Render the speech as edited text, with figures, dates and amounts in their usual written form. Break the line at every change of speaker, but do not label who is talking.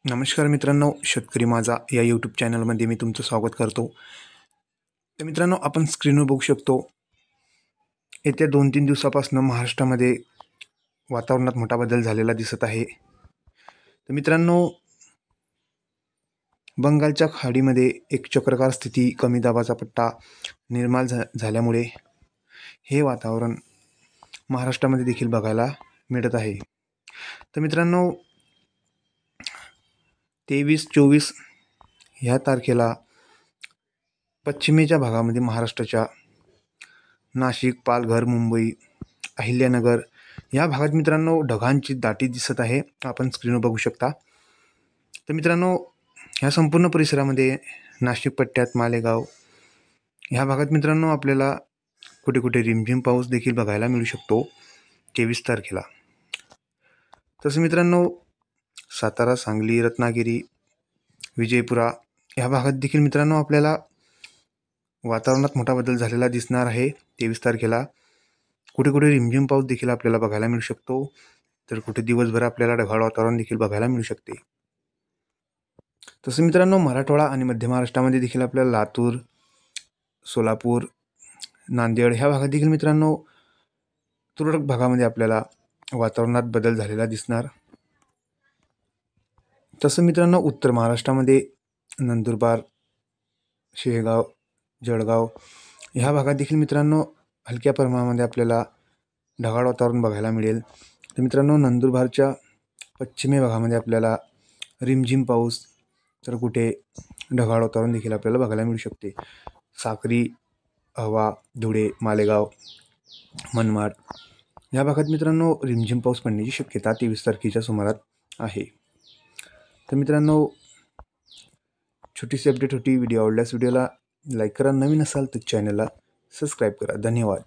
नमस्कार मित्रांनो, शेतकरी माझा या यूट्यूब चॅनलमध्ये मी तुमचं स्वागत करतो. तर मित्रांनो, आपण स्क्रीनवर बघू शकतो, येत्या 2-3 दिवसापासून महाराष्ट्रामध्ये वातावरणात मोठा बदल झालेला दिसत आहे. तर मित्रांनो, बंगालच्या खाडीमध्ये एक चक्राकार स्थिती, कमी दाबाचा पट्टा निर्माण झाल्यामुळे हे वातावरण महाराष्ट्रामध्ये देखील बघायला मिळत आहे. तर मित्रांनो, 23-24 ह्या तारखेला पश्चिमेच्या भागामध्ये महाराष्ट्राच्या नाशिक, पालघर, मुंबई, अहिल्यानगर या भागात मित्रांनो ढगांची दाटी दिसत आहे. आपण स्क्रीनवर बघू शकता. तर मित्रांनो, ह्या संपूर्ण परिसरामध्ये नाशिक पट्ट्यात मालेगाव ह्या भागात मित्रांनो आपल्याला कुठे कुठे रिमझिम पाऊस देखील बघायला मिळू शकतो 23 तारखेला. तसं मित्रांनो, सातारा, सांगली, रत्नागिरी, विजयपुरा ह्या भागात देखील मित्रांनो आपल्याला वातावरणात मोठा बदल झालेला दिसणार आहे. 23 तारखेला कुठे कुठे रिमझिम पाऊस देखील आपल्याला बघायला मिळू शकतो. तर कुठे दिवसभर आपल्याला ढगाळ वातावरण देखील बघायला मिळू शकते. तसं मित्रांनो, मराठवाडा आणि मध्य महाराष्ट्रामध्ये देखील आपल्याला लातूर, सोलापूर, नांदेड ह्या भागात देखील मित्रांनो तुरळक भागामध्ये आपल्याला वातावरणात बदल झालेला दिसणार. तसं मित्रांनो, उत्तर महाराष्ट्रामध्ये नंदुरबार, शेगाव, जळगाव ह्या भागात देखील मित्रांनो हलक्या प्रमाणामध्ये आपल्याला ढगाळ वातावरण बघायला मिळेल. तर मित्रांनो, नंदुरबारच्या पश्चिमी भागामध्ये आपल्याला रिमझिम पाऊस, तर कुठे ढगाळ वातावरण देखील आपल्याला बघायला मिळू शकते. साक्री, हवा, धुळे, मालेगाव, मनमाड या भागात मित्रांनो रिमझिम पाऊस पडण्याची शक्यता 23 तारखेच्या सुमारास आहे. तर मित्रांनो, छोटीशी अपडेट होती. व्हिडिओ आवडल्यास व्हिडिओला लाईक करा. नवीन असाल तर चॅनलला सबस्क्राईब करा. धन्यवाद.